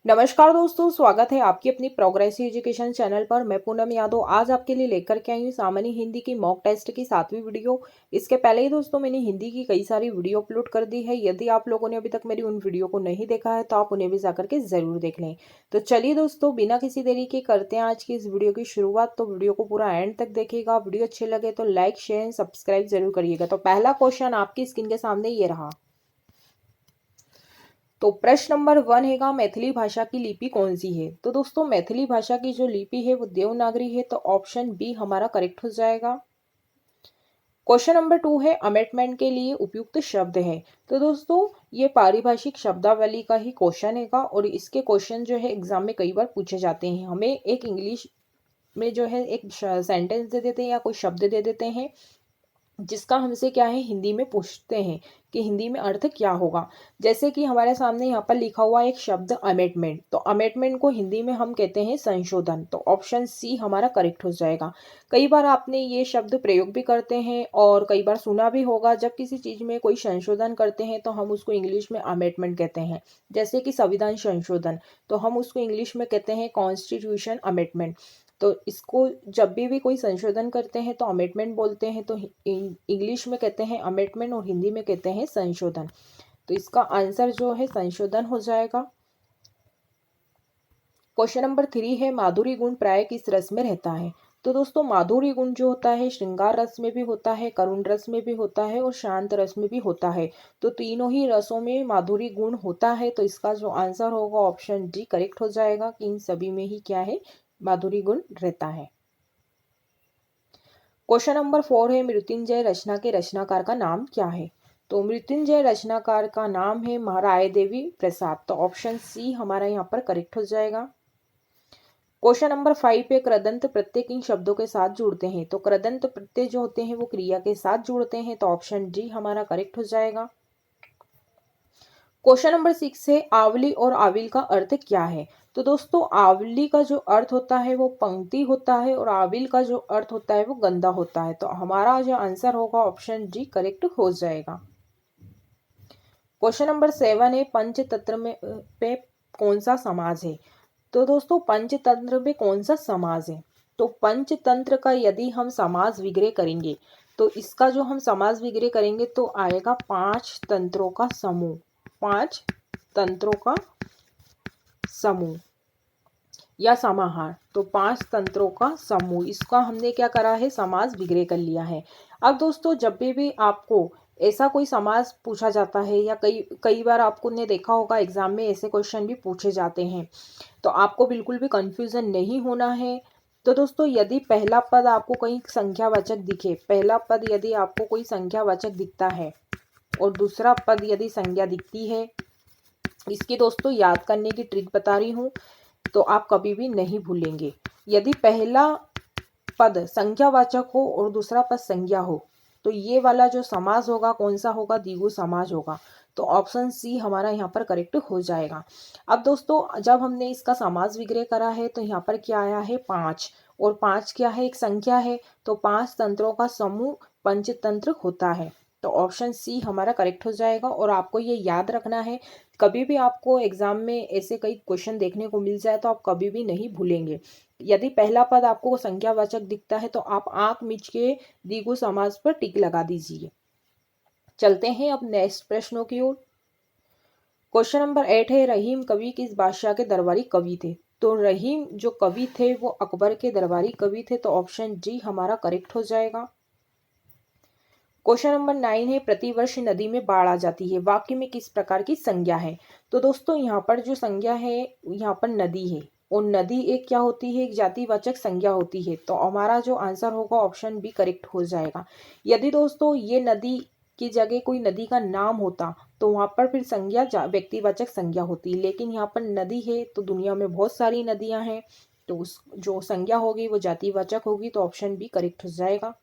नमस्कार दोस्तों, स्वागत है आपकी अपनी प्रोग्रेसिव एजुकेशन चैनल पर। मैं पूनम यादव आज आपके लिए लेकर के आई हूँ सामान्य हिंदी की मॉक टेस्ट की 7वीं वीडियो। इसके पहले ही दोस्तों मैंने हिंदी की कई सारी वीडियो अपलोड कर दी है। यदि आप लोगों ने अभी तक मेरी उन वीडियो को नहीं देखा है तो आप उन्हें भी जाकर के जरूर देख लें। तो चलिए दोस्तों, बिना किसी देरी के करते हैं आज की इस वीडियो की शुरुआत। तो वीडियो को पूरा एंड तक देखिएगा। वीडियो अच्छे लगे तो लाइक शेयर सब्सक्राइब जरूर करिएगा। तो पहला क्वेश्चन आपकी स्क्रीन के सामने ये रहा। तो प्रश्न नंबर 1 हैगा, मैथिली भाषा की लिपि कौन सी है। तो दोस्तों मैथिली भाषा की जो लिपि है वो देवनागरी है, तो ऑप्शन बी हमारा करेक्ट हो जाएगा। क्वेश्चन नंबर 2 है, अमेंडमेंट के लिए उपयुक्त शब्द है। तो दोस्तों ये पारिभाषिक शब्दावली का ही क्वेश्चन हैगा और इसके क्वेश्चन जो है एग्जाम में कई बार पूछे जाते हैं। हमें एक इंग्लिश में जो है एक सेंटेंस दे देते हैं या कोई शब्द दे देते हैं जिसका हमसे क्या है हिंदी में पूछते हैं कि हिंदी में अर्थ क्या होगा। जैसे कि हमारे सामने यहाँ पर लिखा हुआ एक शब्द अमेंडमेंट, तो अमेंडमेंट को हिंदी में हम कहते हैं संशोधन, तो ऑप्शन सी हमारा करेक्ट हो जाएगा। कई बार आपने ये शब्द प्रयोग भी करते हैं और कई बार सुना भी होगा, जब किसी चीज में कोई संशोधन करते हैं तो हम उसको इंग्लिश में अमेंडमेंट कहते हैं। जैसे कि संविधान संशोधन, तो हम उसको इंग्लिश में कहते हैं कॉन्स्टिट्यूशन अमेंडमेंट। तो इसको जब भी कोई संशोधन करते हैं तो अमेंडमेंट बोलते हैं, तो इंग्लिश में कहते हैं अमेंडमेंट और हिंदी में कहते हैं संशोधन। तो इसका आंसर जो है संशोधन हो जाएगा। क्वेश्चन नंबर 3 है, माधुरी गुण प्राय किस रस में रहता है। तो दोस्तों माधुरी गुण जो होता है श्रृंगार रस में भी होता है, करुण रस में भी होता है और शांत रस में भी होता है। तो तीनों ही रसों में माधुरी गुण होता है, तो इसका जो आंसर होगा ऑप्शन डी करेक्ट हो जाएगा कि इन सभी में ही क्या है माधुरी गुण रहता है। क्वेश्चन नंबर 4 है, मृत्युंजय रचना के रचनाकार का नाम क्या है। तो मृत्युंजय रचनाकार का नाम है महाराय देवी प्रसाद, तो ऑप्शन सी हमारा यहाँ पर करेक्ट हो जाएगा। क्वेश्चन नंबर 5 पे, कृदंत प्रत्यय किन शब्दों के साथ जुड़ते हैं। तो कृदंत प्रत्यय जो होते हैं वो क्रिया के साथ जुड़ते हैं, तो ऑप्शन डी हमारा करेक्ट हो जाएगा। क्वेश्चन नंबर 6 है, आवली और आविल का अर्थ क्या है। तो दोस्तों आवली का जो अर्थ होता है वो पंक्ति होता है और आविल का जो अर्थ होता है वो गंदा होता है, तो हमारा जो आंसर होगा ऑप्शन डी करेक्ट हो जाएगा। क्वेश्चन नंबर 7 है, पंचतंत्र में पे कौन सा समाज है। तो दोस्तों पंचतंत्र में कौन सा समाज है। तो पंचतंत्र का यदि हम समाज विग्रह करेंगे तो इसका जो हम समाज विग्रह करेंगे तो आएगा 5 तंत्रों का समूह, 5 तंत्रों का समूह या समाहार। तो 5 तंत्रों का समूह, इसका हमने क्या करा है समाज विग्रह कर लिया है। अब दोस्तों जब भी आपको ऐसा कोई समाज पूछा जाता है या कई कई बार आपको ने देखा होगा एग्जाम में ऐसे क्वेश्चन भी पूछे जाते हैं, तो आपको बिल्कुल भी कंफ्यूजन नहीं होना है। तो दोस्तों यदि पहला पद आपको कहीं संख्यावाचक दिखे, पहला पद यदि आपको कोई संख्यावाचक दिखता है और दूसरा पद यदि संज्ञा दिखती है, इसकी दोस्तों याद करने की ट्रिक बता रही हूँ, तो आप कभी भी नहीं भूलेंगे। यदि पहला पद संख्यावाचक हो और दूसरा पद संज्ञा हो तो ये वाला जो समास होगा कौन सा होगा, द्विगु समास होगा। तो ऑप्शन सी हमारा यहाँ पर करेक्ट हो जाएगा। अब दोस्तों जब हमने इसका समास विग्रह करा है तो यहाँ पर क्या आया है 5, और 5 क्या है एक संख्या है, तो 5 तंत्रों का समूह पंचतंत्र होता है, तो ऑप्शन सी हमारा करेक्ट हो जाएगा। और आपको ये याद रखना है, कभी भी आपको एग्जाम में ऐसे कई क्वेश्चन देखने को मिल जाए तो आप कभी भी नहीं भूलेंगे। यदि पहला पद आपको संख्यावाचक दिखता है तो आप आंख मिच के द्विगु समास पर टिक लगा दीजिए। चलते हैं अब नेक्स्ट प्रश्नों की ओर। क्वेश्चन नंबर 8 है, रहीम कवि किस बादशाह के दरबारी कवि थे। तो रहीम जो कवि थे वो अकबर के दरबारी कवि थे, तो ऑप्शन डी हमारा करेक्ट हो जाएगा। क्वेश्चन नंबर 9 है, प्रतिवर्ष नदी में बाढ़ आ जाती है, वाक्य में किस प्रकार की संज्ञा है। तो दोस्तों यहाँ पर जो संज्ञा है यहाँ पर नदी है, और नदी एक क्या होती है एक जातिवाचक संज्ञा होती है, तो हमारा जो आंसर होगा ऑप्शन बी करेक्ट हो जाएगा। यदि दोस्तों ये नदी की जगह कोई नदी का नाम होता तो वहां पर फिर संज्ञा व्यक्तिवाचक संज्ञा होती, लेकिन यहाँ पर नदी है तो दुनिया में बहुत सारी नदियां हैं, तो उस जो संज्ञा होगी वो जातिवाचक होगी, तो ऑप्शन बी करेक्ट हो जाएगा।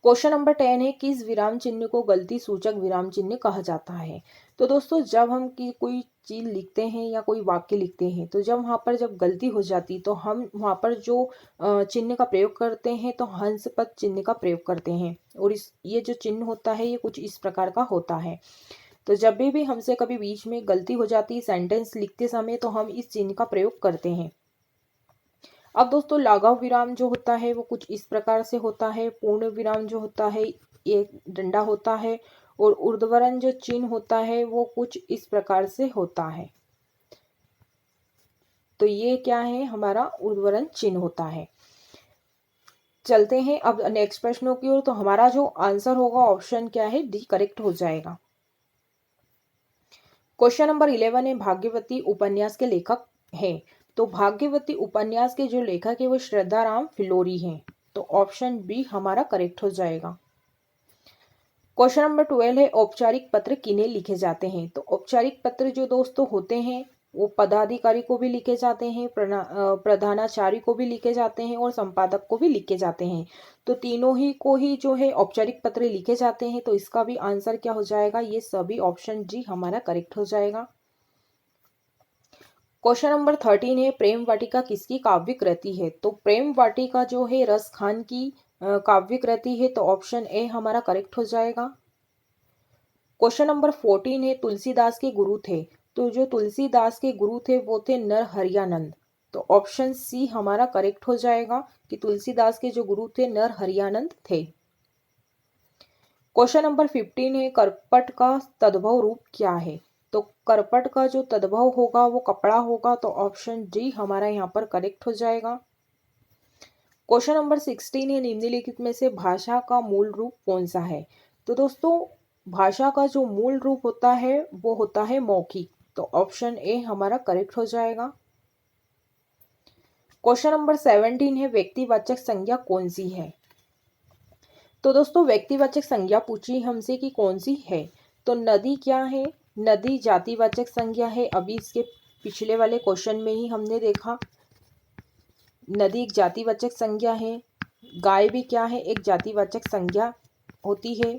क्वेश्चन नंबर 10 है, किस विराम चिन्ह को गलती सूचक विराम चिन्ह कहा जाता है। तो दोस्तों जब हम कोई चीज लिखते हैं या कोई वाक्य लिखते हैं तो जब वहां पर जब गलती हो जाती तो हम वहां पर जो चिन्ह का प्रयोग करते हैं तो हंस पद चिन्ह का प्रयोग करते हैं, और इस ये जो चिन्ह होता है ये कुछ इस प्रकार का होता है। तो जब भी हमसे कभी बीच में गलती हो जाती है सेंटेंस लिखते समय, तो हम इस चिन्ह का प्रयोग करते हैं। अब दोस्तों लगाव विराम जो होता है वो कुछ इस प्रकार से होता है। पूर्ण विराम जो होता है एक डंडा होता है, और ऊर्ध्वरण जो चिन्ह होता है वो कुछ इस प्रकार से होता है। तो ये क्या है, हमारा ऊर्ध्वरण चिन्ह होता है। चलते हैं अब नेक्स्ट प्रश्नों की ओर। तो हमारा जो आंसर होगा ऑप्शन क्या है, डी करेक्ट हो जाएगा। क्वेश्चन नंबर 11 है, भाग्यवती उपन्यास के लेखक हैं। तो भाग्यवती उपन्यास के जो लेखक है वो श्रद्धाराम फिलोरी हैं। तो ऑप्शन बी हमारा करेक्ट हो जाएगा। क्वेश्चन नंबर 12 है, औपचारिक पत्र किन्हें लिखे जाते हैं। तो औपचारिक पत्र जो दोस्तों होते हैं वो पदाधिकारी को भी लिखे जाते हैं, प्रधानाचार्य को भी लिखे जाते हैं, और संपादक को भी लिखे जाते हैं। तो तीनों ही को ही जो है औपचारिक पत्र लिखे जाते हैं। तो इसका भी आंसर क्या हो जाएगा, ये सभी ऑप्शन जी हमारा करेक्ट हो जाएगा। क्वेश्चन नंबर 13 है, प्रेम वाटिका किसकी काव्य कृति है। तो प्रेम वाटिका जो है रस खान की काव्य कृति है। तो ऑप्शन ए हमारा करेक्ट हो जाएगा। क्वेश्चन नंबर 14 है, तुलसीदास के गुरु थे। तो जो तुलसीदास के गुरु थे वो थे नरहरियानंद। तो ऑप्शन सी हमारा करेक्ट हो जाएगा कि तुलसीदास के जो गुरु थे नरहरियानंद थे। क्वेश्चन नंबर 15 है, करपट का तद्भव रूप क्या है। तो करपट का जो तद्भव होगा वो कपड़ा होगा। तो ऑप्शन डी हमारा यहाँ पर करेक्ट हो जाएगा। क्वेश्चन नंबर 16 है, निम्नलिखित में से भाषा का मूल रूप कौन सा है। तो दोस्तों भाषा का जो मूल रूप होता है वो होता है मौखिक। तो ऑप्शन ए हमारा करेक्ट हो जाएगा। क्वेश्चन नंबर 17 है, व्यक्तिवाचक संज्ञा कौन सी है। तो दोस्तों व्यक्तिवाचक संज्ञा पूछी हमसे कि कौन सी है। तो नदी क्या है, नदी जातिवाचक संज्ञा है। अभी इसके पिछले वाले क्वेश्चन में ही हमने देखा नदी एक जातिवाचक संज्ञा है। गाय भी क्या है, एक जातिवाचक संज्ञा होती है।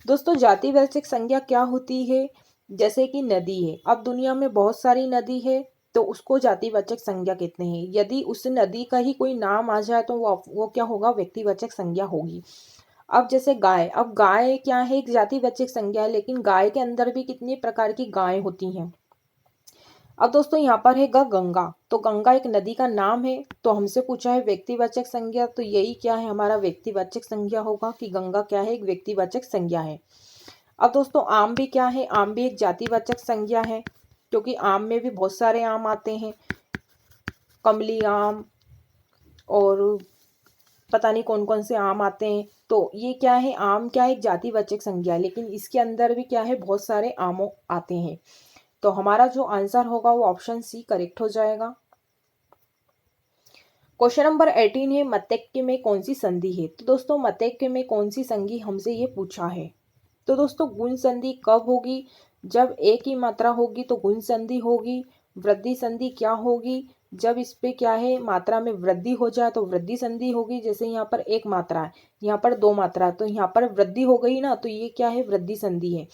दोस्तों जातिवाचक संज्ञा क्या होती है, जैसे कि नदी है। अब दुनिया में बहुत सारी नदी है तो उसको जातिवाचक संज्ञा कहते हैं। यदि उस नदी का ही कोई नाम आ जाए तो वो क्या होगा, व्यक्तिवाचक संज्ञा होगी। अब जैसे गाय, अब गाय क्या है, एक जातिवाचक संज्ञा है, लेकिन गाय के अंदर भी कितनी प्रकार की गायें होती हैं। अब दोस्तों यहाँ पर है गंगा। तो गंगा एक नदी का नाम है। तो हमसे पूछा है व्यक्तिवाचक संज्ञा, तो यही क्या है, हमारा व्यक्तिवाचक संज्ञा होगा कि गंगा क्या है, एक व्यक्तिवाचक संज्ञा है। अब दोस्तों आम भी क्या है, आम भी एक जातिवाचक संज्ञा है, क्योंकि आम में भी बहुत सारे आम आते हैं, कमली आम और पता नहीं कौन कौन से आम आते हैं। तो ये क्या है, आम क्या है, एक जातिवाचक संज्ञा है, लेकिन इसके अंदर भी क्या है, बहुत सारे आमों आते हैं। तो हमारा जो आंसर होगा वो ऑप्शन सी करेक्ट हो जाएगा। क्वेश्चन नंबर 18 है, मतैक्य में कौन सी संधि है। तो दोस्तों मतैक्य में कौन सी संधि हमसे ये पूछा है। तो दोस्तों गुण संधि कब होगी, जब एक ही मात्रा होगी तो गुण संधि होगी। वृद्धि संधि क्या होगी, जब इस पे क्या है, मात्रा में वृद्धि हो जाए तो वृद्धि संधि होगी। जैसे यहाँ पर एक मात्रा है, यहाँ पर दो मात्रा है, तो यहाँ पर वृद्धि हो गई ना, तो ये क्या है, वृद्धि संधि है।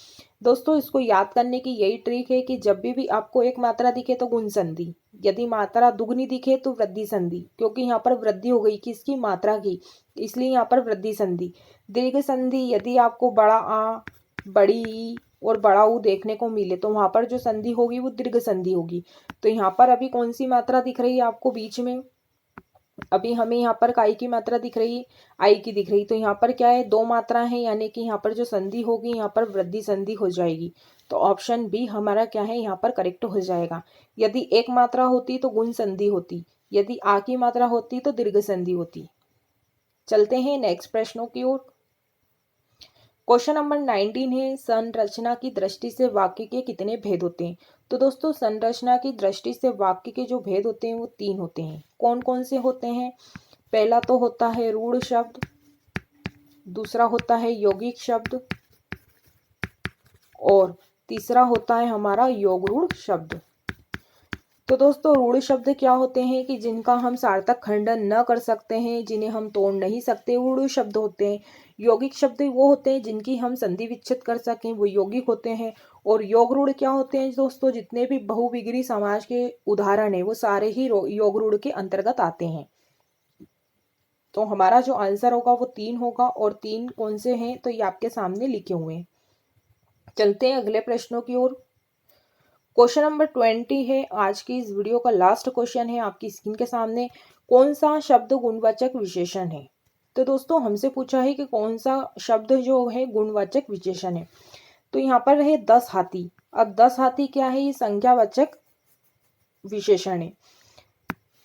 दोस्तों इसको याद करने की यही ट्रिक है कि जब भी आपको एक मात्रा दिखे तो गुण संधि, यदि मात्रा दुगनी दिखे तो वृद्धि संधि, क्योंकि यहाँ पर वृद्धि हो गई किसकी, मात्रा की, इसलिए यहाँ पर वृद्धि संधि। दीर्घ संधि, यदि आपको बड़ा आ, बड़ी ई और बड़ा ऊ देखने को मिले तो वहां पर जो संधि होगी वो दीर्घ संधि होगी। तो यहाँ पर अभी कौन सी मात्रा दिख रही है आपको बीच में, अभी हमें यहाँ पर काई की मात्रा दिख रही है, आई की दिख रही। तो यहाँ पर क्या है, दो मात्रा है, यानी कि यहाँ पर जो संधि होगी यहाँ पर वृद्धि संधि हो जाएगी। तो ऑप्शन बी हमारा क्या है, यहाँ पर करेक्ट हो जाएगा। यदि एक मात्रा होती तो गुण संधि होती, यदि आ की मात्रा होती तो दीर्घ संधि होती। चलते हैं नेक्स्ट प्रश्नों की ओर। क्वेश्चन नंबर 19 है, संरचना की दृष्टि से वाक्य के कितने भेद होते हैं। तो दोस्तों संरचना की दृष्टि से वाक्य के जो भेद होते हैं वो तीन होते हैं। कौन कौन से होते हैं, पहला तो होता है रूढ़ शब्द, दूसरा होता है यौगिक शब्द, और तीसरा होता है हमारा योगरूढ़ शब्द। तो दोस्तों रूढ़ शब्द क्या होते हैं कि जिनका हम सार्थक खंडन न कर सकते हैं, जिन्हें हम तोड़ नहीं सकते, वो रूढ़ शब्द होते हैं। यौगिक शब्द वो होते हैं जिनकी हम संधि विच्छेद कर सकें, वो यौगिक होते हैं। और योगरूढ़ क्या होते हैं दोस्तों, जितने भी बहुविग्री समाज के उदाहरण है वो सारे ही योगरूढ़ के अंतर्गत आते हैं। तो हमारा जो आंसर होगा वो तीन होगा, और तीन कौन से हैं तो ये आपके सामने लिखे हुए हैं। चलते हैं अगले प्रश्नों की ओर। क्वेश्चन नंबर 20 है आज की इस वीडियो का लास्ट क्वेश्चन है आपकी स्क्रीन के सामने। कौन सा शब्द गुणवाचक विशेषण है? तो दोस्तों हमसे पूछा है कि कौन सा शब्द जो है गुणवाचक विशेषण है। तो यहाँ पर है 10 हाथी। अब 10 हाथी क्या है? ये संख्यावाचक विशेषण है।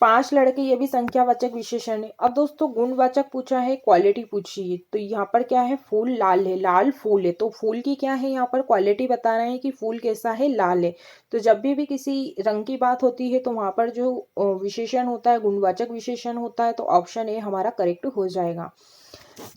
5 लड़के, ये भी संख्यावाचक विशेषण है। अब दोस्तों गुणवाचक पूछा है, क्वालिटी पूछी है। तो यहाँ पर क्या है? फूल लाल है, लाल फूल है। तो फूल की क्या है? यहाँ पर क्वालिटी बताना है कि फूल कैसा है, लाल है। तो जब भी किसी रंग की बात होती है तो वहां पर जो विशेषण होता है, गुणवाचक विशेषण होता है, तो ऑप्शन ए हमारा करेक्ट हो जाएगा।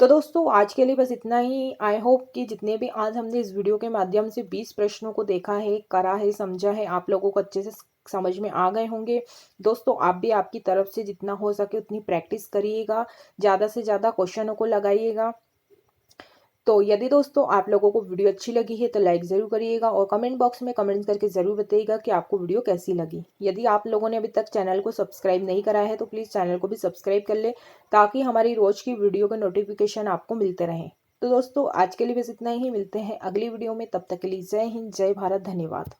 तो दोस्तों आज के लिए बस इतना ही। आई होप कि जितने भी आज हमने इस वीडियो के माध्यम से 20 प्रश्नों को देखा है, करा है, समझा है, आप लोगों को अच्छे से समझ में आ गए होंगे। दोस्तों आप भी आपकी तरफ से जितना हो सके उतनी प्रैक्टिस करिएगा, ज़्यादा से ज़्यादा क्वेश्चनों को लगाइएगा। तो यदि दोस्तों आप लोगों को वीडियो अच्छी लगी है तो लाइक ज़रूर करिएगा और कमेंट बॉक्स में कमेंट करके ज़रूर बताइएगा कि आपको वीडियो कैसी लगी। यदि आप लोगों ने अभी तक चैनल को सब्सक्राइब नहीं करा है तो प्लीज़ चैनल को भी सब्सक्राइब कर ले, ताकि हमारी रोज़ की वीडियो के नोटिफिकेशन आपको मिलते रहें। तो दोस्तों आज के लिए बस इतना ही, मिलते हैं अगली वीडियो में। तब तक के लिए जय हिंद, जय भारत, धन्यवाद।